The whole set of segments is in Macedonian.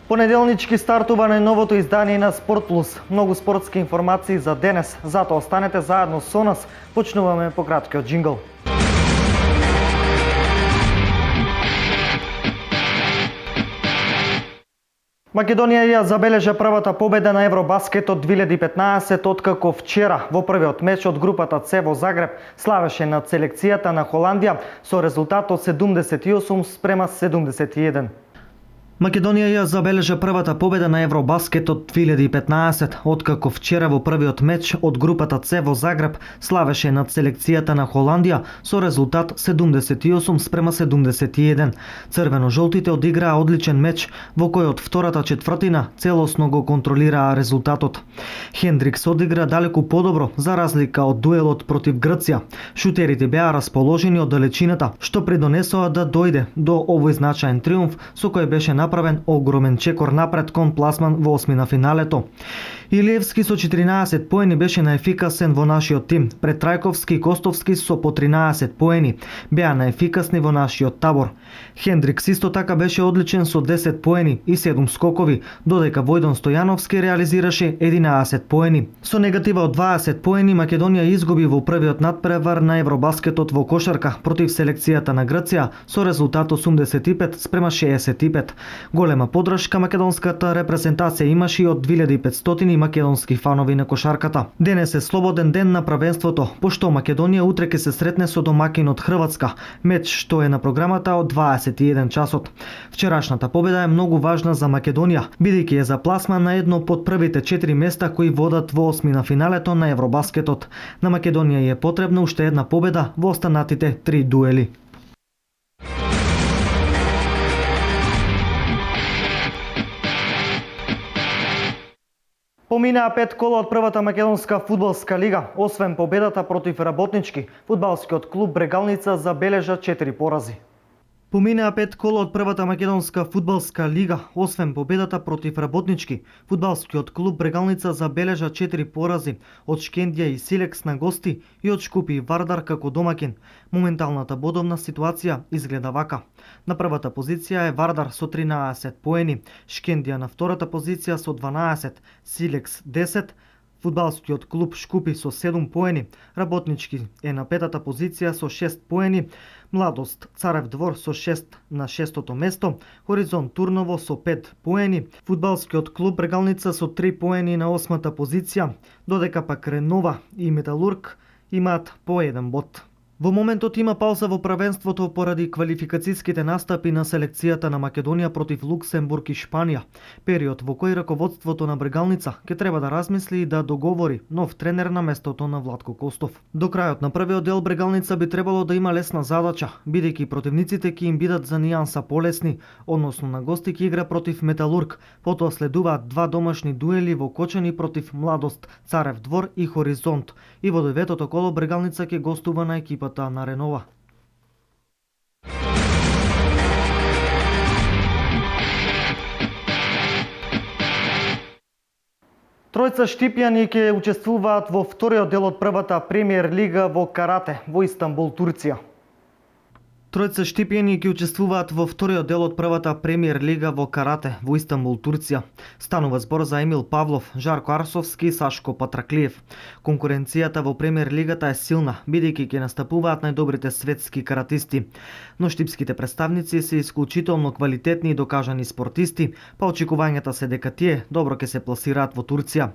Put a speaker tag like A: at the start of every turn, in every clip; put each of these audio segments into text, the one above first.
A: Понеделнички стартува најновото издание на Спорт Плюс. Многу спортски информации за денес, затоа останете заедно со нас. Почнуваме по краткиот джингл. Македонија ја забележа првата победа на Евробаскетот 2015 откако вчера во првиот меч од групата С во Загреб славеше над селекцијата на Холандија со резултат од 78-71. Македонија ја забележа првата победа на Евробаскетот 2015 откако вчера во првиот меч од групата С во Загреб славеше над селекцијата на Холандија со резултат 78-71. Црвено-жолтите одиграа одличен меч во кој од втората четвртина целосно го контролираа резултатот. Хендрикс одигра далеку подобро за разлика од дуелот против Грција. Шутерите беа расположени од далечината, што придонесоа да дојде до овој значаен триумф со кој беше направен огромен чекор напред кон пласман во осмина финалето. Илиевски со 14 поени беше најефикасен во нашиот тим, пред Трајковски и Костовски со по 13 поени беа најефикасни во нашиот табор. Хендрикс исто така беше одличен со 10 поени и 7 скокови, додека Војдон Стојановски реализираше 11 поени. Со негатива од 20 поени Македонија изгуби во првиот надпревар на Евробаскетот во кошарка против селекцијата на Грција со резултат 85-65. Голема поддршка македонската репрезентација имаше и од 2500 македонски фанови на кошарката. Денес е слободен ден на првенството, пошто Македонија утре ќе се сретне со домакинот Хрватска, меч што е на програмата од 21 часот. Вчерашната победа е многу важна за Македонија, бидејќи е за пласма на едно под првите 4 места кои водат во осмина финалето на Евробаскетот. На Македонија е потребна уште една победа во останатите 3 дуели. Поминаа 5 кола од првата македонска фудбалска лига. Освен победата против Работнички, фудбалскиот клуб Брегалница забележа 4 порази. Поминаа 5 кола од првата македонска фудбалска лига. Освен победата против Работнички, фудбалскиот клуб Брегалница забележа 4 порази од Шкендија и Силекс на гости и од Шкупи и Вардар како домакин. Моменталната бодовна ситуација изгледа вака. На првата позиција е Вардар со 13 поени, Шкендија на втората позиција со 12, Силекс 10, фудбалскиот клуб Шкупи со 7 поени, Работнички е на петата позиција со 6 поени, Младост Царев двор со 6 на 6-тото место, Хоризонт Турново со 5 поени, фудбалскиот клуб Брегалница со 3 поени на 8-та позиција, додека пак Ренова и Металург имаат по 1 бод. Во моментот има пауза во првенството поради квалификацијските настапи на селекцијата на Македонија против Луксембург и Шпанија, период во кој раководството на Брегалница ќе треба да размисли и да договори нов тренер на местото на Владко Костов. До крајот на првиот дел Брегалница би требало да има лесна задача, бидејќи противниците ќе им бидат за нијанса полесни, односно на гости ќе игра против Металург, потоа следуваат 2 домашни дуели во Кочани против Младост Царев двор и Хоризонт, и во 9-тото коло Брегалница ќе гостува на екипата на Ренова. Тројца штипјани ќе учествуваат во вториот дел од првата премиер лига во карате во Истанбул, Турција. Тројца штипјани ќе учествуваат во вториот дел од првата премиер лига во карате во Истанбул, Турција. Станува збор за Емил Павлов, Жарко Арсовски и Сашко Патраклиев. Конкуренцијата во премиер лигата е силна, бидејќи ќе настапуваат најдобрите светски каратисти. Но штипските представници се исклучително квалитетни и докажани спортисти, па очекувањата се дека тие добро ќе се пласираат во Турција.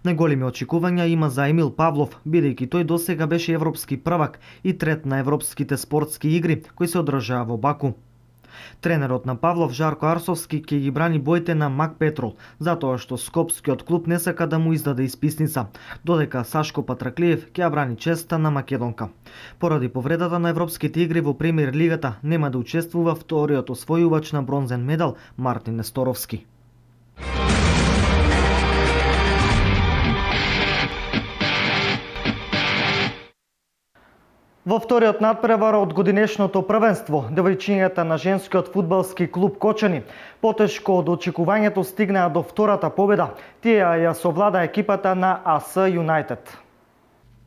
A: Најголеми очекувања има за Емил Павлов, бидејќи тој досега беше европски првак и трет на европските спортски игри кои се одржаа во Баку. Тренерот на Павлов, Жарко Арсовски, ќе ги брани боите на Мак Петрол, затоа што скопскиот клуб не сака да му издаде исписница, додека Сашко Патраклиев ќе ја брани честа на македонка. Поради повредата на европските игри во премиер лигата нема да учествува вториот освојувач на бронзен медал Мартин Несторовски. Во вториот надпревар од годинешното првенство, девојчињата на женскиот фудбалски клуб Кочани потешко од очекувањето стигнаа до втората победа. Тие ја совлада екипата на АС Юнајтед.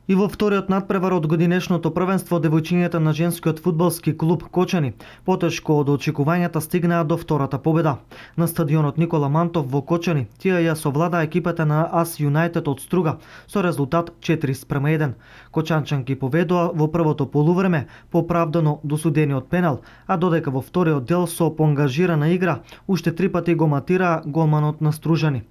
A: И во вториот надпревар од годинешното првенство девојчињата на женскиот фудбалски клуб Кочани потешко од очекувањата стигнаа до втората победа. На стадионот Никола Мантов во Кочани тие ја совлада екипата на АС Юнајтед од Струга со резултат 4:1. Кочанчанки поведоа во првото полувреме по оправдано досудениот пенал, а додека во вториот дел со поангажирана игра уште 3 пати го матираа голманот на Стружани.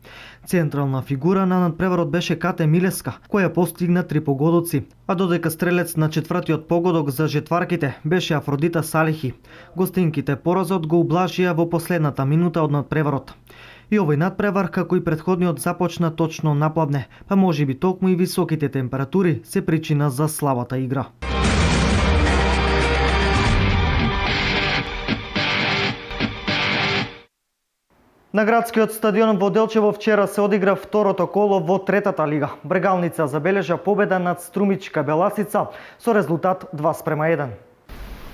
A: Централна фигура на надпреварот беше Кате Милеска, која постигна 3 погодоци, а додека стрелец на четвртиот погодок за жетварките беше Афродита Салихи. Гостинките поразот го ублажија во последната минута од надпреварот. И овој надпревар, како и претходниот, започна точно напладне, па можеби токму и високите температури се причина за слабата игра. На градскиот стадион во Делчево вчера се одигра второто коло во третата лига. Брегалница забележа победа над Струмичка Беласица со резултат 2:1.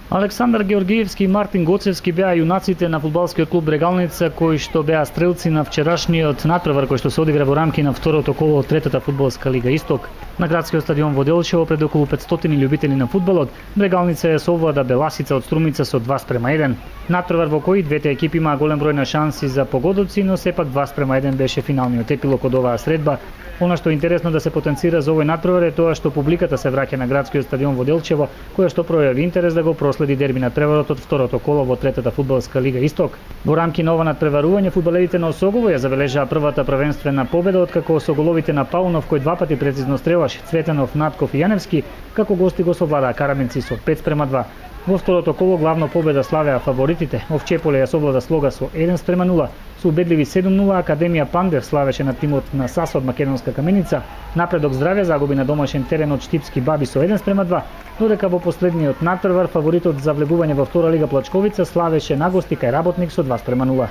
B: Александар Георгиевски и Мартин Гоцевски беа јунаците на фудбалскиот клуб Брегалница кои што беа стрелци на вчерашниот надпревар кој што се одигра во рамки на второто коло од третата фудбалска лига Исток. На градскиот стадион во Делчево пред околу 500 љубители на фудбалот, Брегалница ја совлада Беласица од Струмица со 2:1. Надпревар во кој двете екипи имаа голем број на шанси за погодоци, но сепак 2:1 беше финалниот епилог од оваа средба. Она што е интересно да се потенцира за овој надпревар е тоа што публиката се враќа на градскиот стадион во Делчево, која што пројави интерес да го проследи дерби надпреварот од второто коло во третата фудбалска лига Исток. Во рамки на ова надпреварување фудбалерите на Осогово ја забележаа првата првенствена победа откако со головите на Паунов кој 2 пати прецизно стрелаш, Цветанов, Натков и Јаневски, како гости го совладаа Караминци со 5:2. Во второто коло главно победа славеа фаворитите. Овчеполе ја совлада Слога со 1:0. Со убедливи 7:0 Академија Пандев славеше на тимот на САС од Македонска Каменица. Напредок Здравје загуби на домашен терен од Штипски Баби со 1:2, додека во последниот надпревар фаворитот за влегување во втора лига Плачковица славеше на гости кај Работник со 2:0.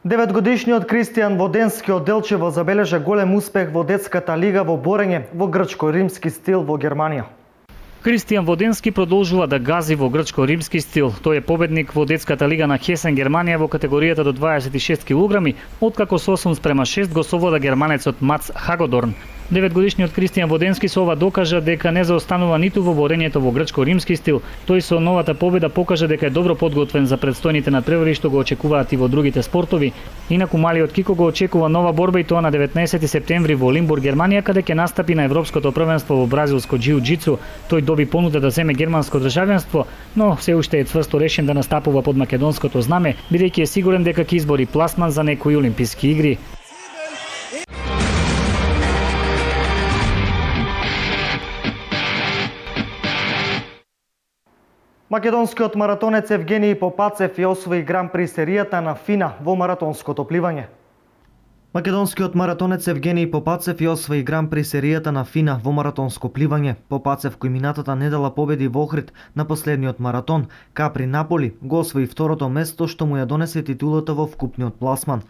A: Деветгодишниот Кристијан Воденски од Делчево забележа голем успех во детската лига во борење во грчко-римски стил во Германија.
B: Кристијан Воденски продолжува да гази во грчко-римски стил. Тој е победник во детската лига на Хесен Германија во категоријата до 26 кг, откако со 8:6 го совлада германецот Мац Хагодорн. 9-годишниот Кристијан Воденски со ова докажа дека не заостанува ниту во борењето во грчко-римски стил. Тој со новата победа покажа дека е добро подготвен за предстојните надпревари што го очекуваат и во другите спортови. Инаку малиот Кико го очекува нова борба и тоа на 19 септември во Лимбург, Германија, каде ќе настапи на Европското првенство во бразилско џиу-џицу. Тој доби понуда да земе германско државенство, но се уште е цврсто решен да настапува под македонското знаме, бидејќи е сигурен дека ќе избори пласман за некои олимписки игри.
A: Македонскиот маратонец Евгениј Попацев ја освои гран при серијата на ФИНА во маратонското пливање. Македонскиот маратонец Евгениј Попацев ја освои гран при серијата на ФИНА во маратонско пливање. Попацев, кој минатата недела победи во Охрид на последниот маратон, Капри Наполи, го освои второто место што му ја донесе титулата во вкупниот пласман.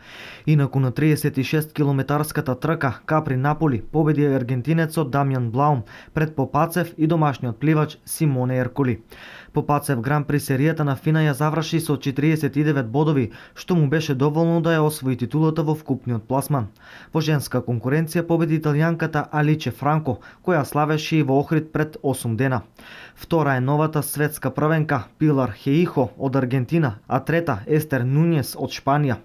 A: Инаку на 36 километарската трка Капри Наполи победи аргентинецот Дамјан Блаум пред Попацев и домашниот пливач Симоне Ерколи. Попацев гран при серијата на ФИНА ја заврши со 49 бодови, што му беше доволно да ја освои титулата во вкупниот пласман. Во женска конкуренција победи италијанката Аличе Франко, која славеше и во Охрид пред 8 дена. Втора е новата светска првенка Пилар Хеихо од Аргентина, а трета Естер Нунјес од Шпанија.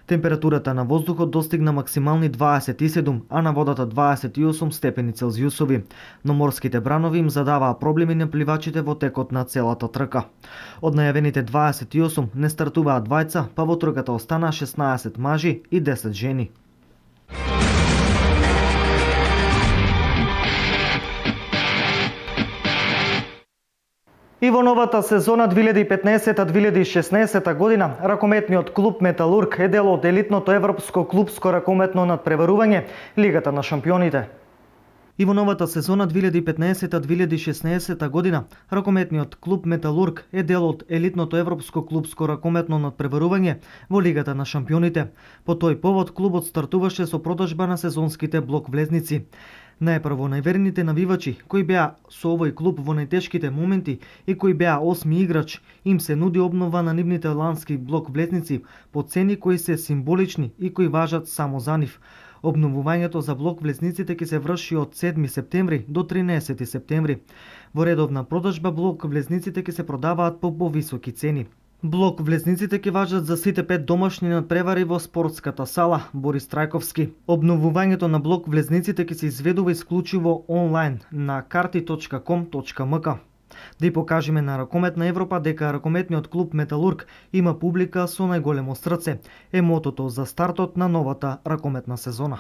A: Температурата на воздухот достигна максимални 27, а на водата 28 степени Целзиусови. Но морските бранови им задаваа проблеми на пливачите во текот на целата трка. Од најавените 28 не стартуваа двајца, па во трката останаа 16 мажи и 10 жени. И во новата сезона 2015-2016 година, ракометниот клуб Металург е дел од елитното европско клубско ракометно надпреварување Лигата на шампионите. И во новата сезона 2015-2016 година, ракометниот клуб Металург е дел од елитното европско клубско ракометно надпреварување во Лигата на шампионите. По тој повод клубот стартуваше со продажба на сезонските блок влезници. Најпрво најверните навивачи, кои беа со овој клуб во најтешките моменти и кои беа 8 играч, им се нуди обнова на нивните лански блок влезници по цени кои се символични и кои важат само за нив. Обновувањето за блок влезниците ќе се врши од 7 септември до 13 септември. Во редовна продажба блок влезниците ќе се продаваат по повисоки цени. Блок влезниците ќе важат за сите 5 домашни надпревари во спортската сала Борис Трајковски. Обновувањето на блок влезниците ќе се изведува исклучиво онлайн на karti.com.mk. Да ја покажеме на ракометна Европа дека ракометниот клуб Металург има публика со најголемо срце. Е мотото за стартот на новата ракометна сезона.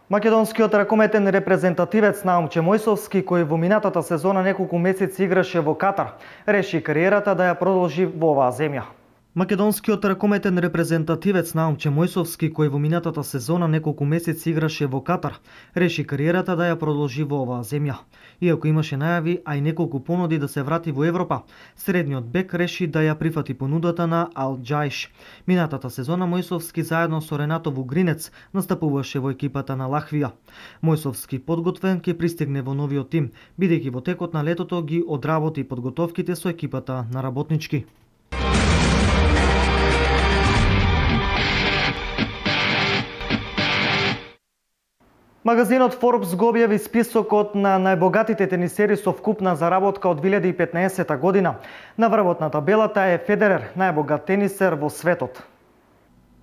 A: Македонскиот ракометен репрезентативец Наумче Мојсовски, кој во минатата сезона неколку месеци играше во Катар, реши кариерата да ја продолжи во оваа земја. Македонскиот ракометен репрезентативец Наумче Мојсовски, кој во минатата сезона неколку месеци играше во Катар, реши кариерата да ја продолжи во оваа земја. Иако имаше најави, а и неколку понуди да се врати во Европа, средниот бек реши да ја прифати понудата на Ал Џаиш. Минатата сезона Мојсовски заедно со Ренато Вугринец настапуваше во екипата на Лахвија. Мојсовски подготвен ќе пристигне во новиот тим, бидејќи во текот на летото ги одработи подготовките со екипата на Работнички. Магазинот Forbes го објави списокот на најбогатите тенисери со вкупна заработка од 2015 година. На врвот на табелата е Федерер, најбогат тенисер во светот.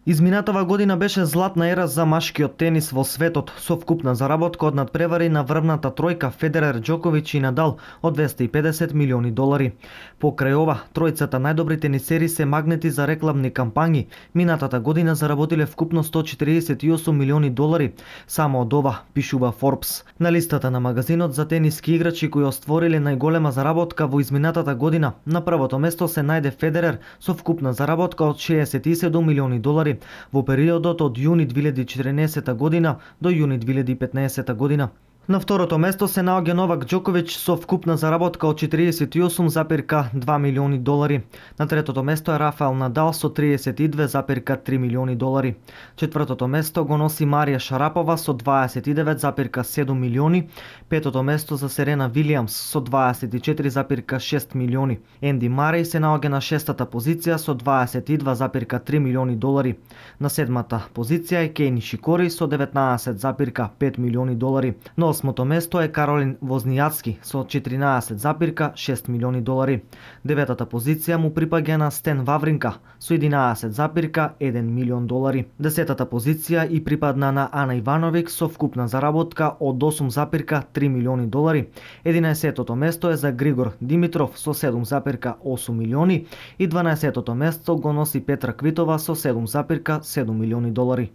A: Изминатава година беше златна ера за машкиот тенис во светот, со вкупна заработка од надпревари на врвната тројка Федерер, Џоковиќ и Надал од $250 милиони. Покрај ова, тројцата најдобри тенисери се магнети за рекламни кампањи. Минатата година заработиле вкупно $148 милиони, само од ова, пишува Forbes. На листата на магазинот за тениски играчи кои оствориле најголема заработка во изминатата година, на првото место се најде Федерер со вкупна заработка од $67 милиони во периодот од јуни 2014 година до јуни 2015 година. На второто место се наоѓа Новак Џоковиќ со вкупна заработка од $48,2 милиони. На третото место е Рафаел Надал со $32,3 милиони. Четвртото место го носи Марија Шарапова со $29,7 милиони. Петото место за Серена Вилијамс со $24,6 милиони. Енди Мареј се наоѓа на шестата позиција со $22,3 милиони. На седмата позиција е Кеј Нишикори со $19,5 милиони. На осмото место е Каролин Вознијацки со $14,6 милиони. Деветата позиција му припаѓа на Стен Вавринка со $11,1 милион. Десетата позиција и припадна на Ана Ивановик со вкупна заработка од $8,3 милиони. 11-тото место е за Григор Димитров со $7,8 милиони и 12-тото место го носи Петра Квитова со $7,7 милиони.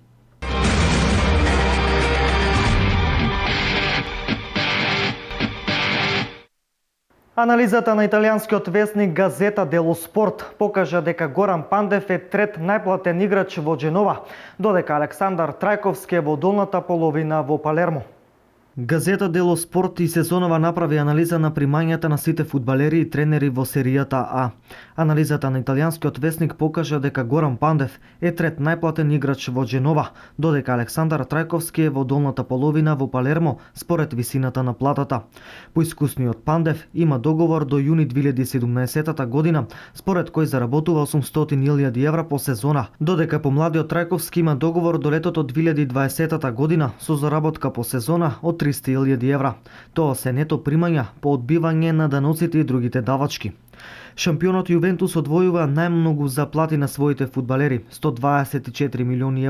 A: Анализата на италијанскиот весник газета Дело Спорт покажа дека Горан Пандев е трет најплатен играч во Џенова, додека Александар Трајковски е во долната половина во Палермо. Газета Дело Спорт и сезонова направи анализа на примањата на сите фудбалери и тренери во серијата А. Анализата на италијанскиот весник покажа дека Горан Пандев е трет најплатен играч во Џенова, додека Александар Трајковски е во долната половина во Палермо според висината на платата. Поискусниот Пандев има договор до јуни 2017 година, според кој заработува €800,000 по сезона, додека помладиот Трајковски има договор до летото 2020 година со заработка по сезона од €300,000. Тоа се нето примања по одбивање на даноците и другите давачки. Шампионот Јувентус одвојува најмногу заплати на своите фудбалери – €124 милиони,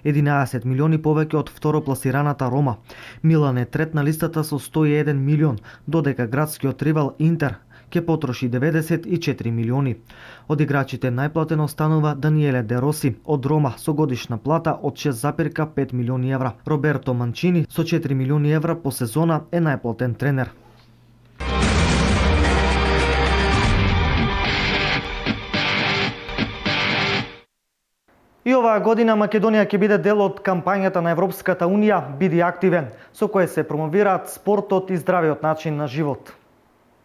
A: 11 милиони повеќе од второпласираната Рома. Милан е трет на листата со 101 милион, додека градскиот ривал Интер ќе потроши 94 милиони. Од играчите најплатен останува Даниеле Де Роси од Рома со годишна плата од €6,5 милиони. Роберто Манчини со €4 милиони по сезона е најплатен тренер. И оваа година Македонија ќе биде дел од кампањата на Европската Унија Биди активен, со која се промовираат спортот и здравиот начин на живот.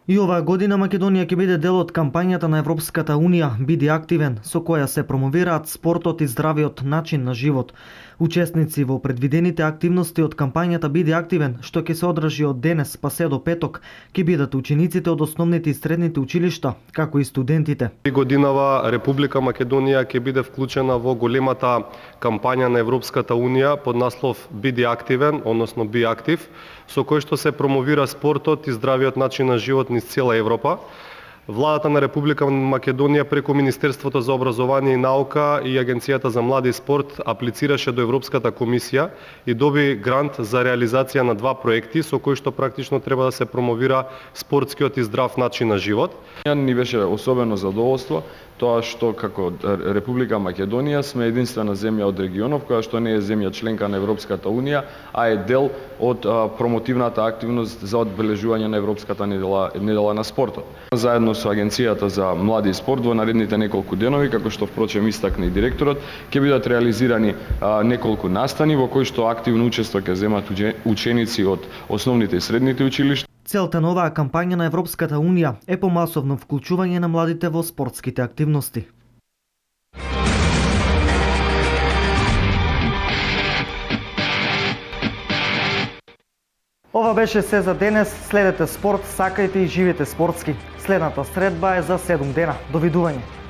A: И оваа година Македонија ќе биде дел од кампањата на Европската Унија Биди активен, со која се промовираат спортот и здравиот начин на живот. Учесници во предвидените активности од кампањата Биди активен, што ќе се одржи од денес па се до петок, ќе бидат учениците од основните и средните училишта, како и студентите.
C: И годинава Република Македонија ќе биде вклучена во големата кампања на Европската Унија под наслов Биди активен, односно Би актив, со кој што се промовира спортот и здравиот начин на живот низ цела Европа. Владата на Република Македонија преку Министерството за образование и наука и Агенцијата за млади и спорт аплицираше до Европската комисија и доби грант за реализација на два проекти со кои што практично треба да се промовира спортскиот и здрав начин на живот.
D: Ни беше особено задоволство тоа што како Република Македонија сме единствена земја од регионов која што не е земја членка на Европската Унија, а е дел од промотивната активност за одбележување на Европската недела на спортот. Заедно со Агенцијата за млади и спорт во наредните неколку денови, како што впрочем истакна и директорот, ќе бидат реализирани неколку настани во кои што активно учество ќе земат ученици од основните и средните училишта.
A: Целта на оваа кампања на Европската Унија е помасовно вклучување на младите во спортските активности. Ова беше се за денес. Следете спорт, сакајте и живите спортски. Следната средба е за 7 дена. Довидување.